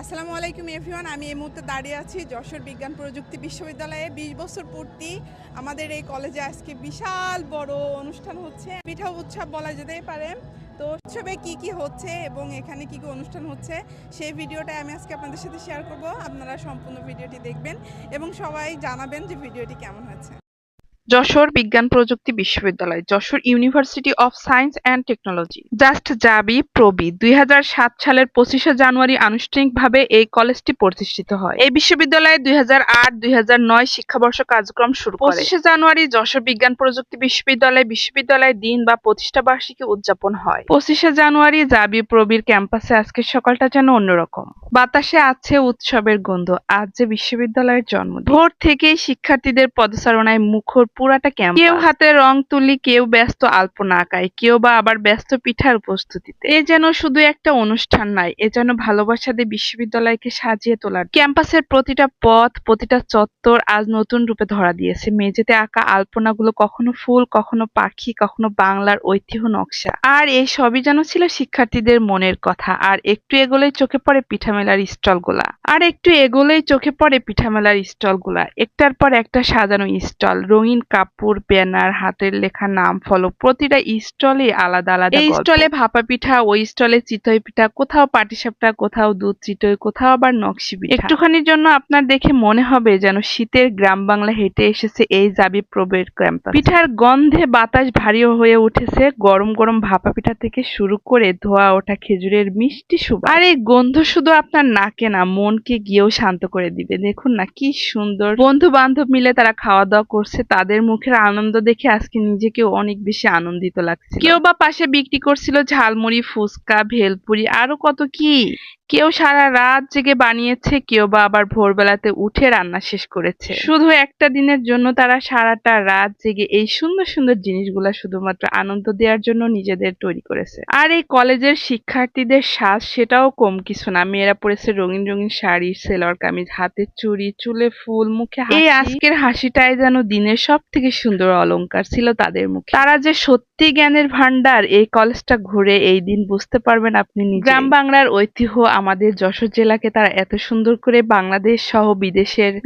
আসসালামু আলাইকুম এভরিওয়ান। আমি এই মুহূর্তে দাঁড়িয়ে আছি যশোর বিজ্ঞান প্রযুক্তি বিশ্ববিদ্যালয়ে। ২০ বছর পূর্তি আমাদের এই কলেজে আজকে বিশাল বড় অনুষ্ঠান হচ্ছে, পিঠা উৎসব বলা যেতেই পারে। তো উৎসবে কি কি হচ্ছে এবং এখানে কি কি অনুষ্ঠান হচ্ছে সেই ভিডিওটা আমি আজকে আপনাদের সাথে শেয়ার করব। আপনারা সম্পূর্ণ ভিডিওটি দেখবেন এবং সবাই জানাবেন যে ভিডিওটি কেমন হয়েছে। যশোর বিজ্ঞান প্রযুক্তি বিশ্ববিদ্যালয়, Jessore university of science and technology, just জাবি প্রবি ২০০৭ সালের ২৫শে জানুয়ারি আনুষ্ঠানিকভাবে এই কলেজটি প্রতিষ্ঠিত হয়। এই বিশ্ববিদ্যালয়ে ২০০৮-২০০৯ শিক্ষাবর্ষ কার্যক্রম শুরু করে। ২৫শে জানুয়ারি যশোর বিজ্ঞান প্রযুক্তি বিশ্ববিদ্যালয় দিন বা প্রতিষ্ঠা বার্ষিকী উদযাপন হয়। ২৫শে জানুয়ারি জাবি প্রবির ক্যাম্পাসে আজকের সকালটা যেন অন্যরকম। বাতাসে আছে উৎসবের গন্ধ। আজ যে বিশ্ববিদ্যালয়ের জন্মদিন। ভোর থেকেই শিক্ষার্থীদের পদচারণায় মুখর পুরাটা ক্যাম্পাস। কেউ হাতে রং তুলি, কেউ ব্যস্ত আলপনা আঁকায়, কেউ বা আবার ব্যস্ত পিঠার প্রস্তুতিতে। এ যেন শুধু একটা অনুষ্ঠান নয়, এ যেন ভালোবাসা দিয়ে বিশ্ববিদ্যালয়কে সাজিয়ে তোলার। ক্যাম্পাসের প্রতিটা পথ, প্রতিটা চত্বর আজ নতুন রূপে ধরা দিয়েছে। মেঝেতে আঁকা আলপনাগুলো কখনো ফুল, কখনো পাখি, কখনো বাংলার ঐতিহ্য নকশা। আর এই সবই যেন ছিল শিক্ষার্থীদের মনের কথা। আর একটু এগোলেই চোখে পড়ে পিঠা মেলার স্টলগুলা। একটার পর একটা সাজানো স্টল, রঙিন কাপড়, ব্যানার, হাতের লেখা নাম ফলক, প্রতিটা স্টলে আলাদা আলাদা গল্প। এই স্টলে ভাপা পিঠা, ওই স্টলে চিতই পিঠা, কোথাও পাটিসাপটা, কোথাও দুধ চিতই, কোথাও আবার নকশি পিঠা। একটুখানির জন্য আপনার দেখে মনে হবে যেন শীতের গ্রাম বাংলা হেঁটে এসেছে এই জাবি প্রবের ক্যাম্পাস। পিঠার গন্ধে বাতাস ভারী হয়ে উঠেছে। গরম গরম ভাপা পিঠা থেকে শুরু করে ধোয়া ওঠা খেজুরের মিষ্টি সুবাস। আর এই গন্ধ শুধু আপনার নাকে না, মনকে গিয়েও শান্ত করে দিবে। দেখুন না কি সুন্দর। বন্ধু বান্ধব মিলে তারা খাওয়া দাওয়া করছে, তাদের মুখের আনন্দ দেখে আজকে নিজেকেও অনেক বেশি আনন্দিত লাগছে। কেউ বা পাশে বিক্রি করছিল ঝালমুড়ি, ফুচকা, ভেলপুরি, আরো কত কি। কেউ সারা রাত জেগে বানিয়েছে, কেউ বা আবার ভোরবেলাতে উঠে রান্না শেষ করেছে। শুধু একটা দিনের জন্য তারা সারাটা রাত জেগে এই সুন্দর সুন্দর জিনিসগুলা শুধুমাত্র আনন্দ দেওয়ার জন্য নিজেদের তৈরি করেছে। আর এই কলেজের শিক্ষার্থীদের সাজ সেটাও কম কিছু না। মেয়েরা পরেছে রঙিন রঙিন শাড়ি, সেলোয়ার কামিজ, হাতে চুড়ি, চুলে ফুল, মুখে হাসি। এই আজকের হাসিটাই যেন দিনের সব থেকে সুন্দর অলংকার ছিল তাদের মুখে। তারা যে সত্যি জ্ঞানের ভান্ডার, এই কলেজটা ঘুরে এই দিন বুঝতে পারবেন আপনি নিজে। গ্রাম বাংলার ঐতিহ্য আমাদের যশোর জেলাকে তারা এত সুন্দর করে বাংলাদেশ সহ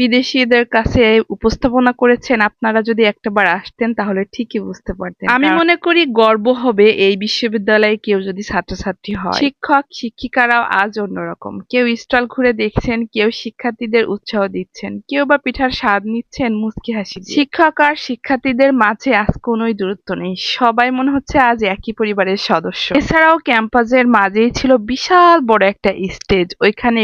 বিদেশিদের কাছে উপস্থাপনা করেছেন। আপনারা যদি একটাবার আসতেন তাহলে ঠিকই বুঝতে পারতেন। আমি মনে করি গর্ব হবে এই বিশ্ববিদ্যালয়ে কেউ যদি ছাত্রছাত্রী হয়। শিক্ষক শিক্ষিকারাও আজ অন্যরকম। কেউ স্টল ঘুরে দেখছেন, কেউ শিক্ষার্থীদের উৎসাহ দিচ্ছেন, কেউ বা পিঠার স্বাদ নিচ্ছেন মুচকি হাসি দিয়ে। শিক্ষক আর শিক্ষার্থীদের মাঝে আজ কোনোই দূরত্ব নেই। সবাই মনে হচ্ছে আজ একই পরিবারের সদস্য। এছাড়াও ক্যাম্পাসের মাঝেই ছিল বিশাল বড় একটা স্টেজ। ওইখানে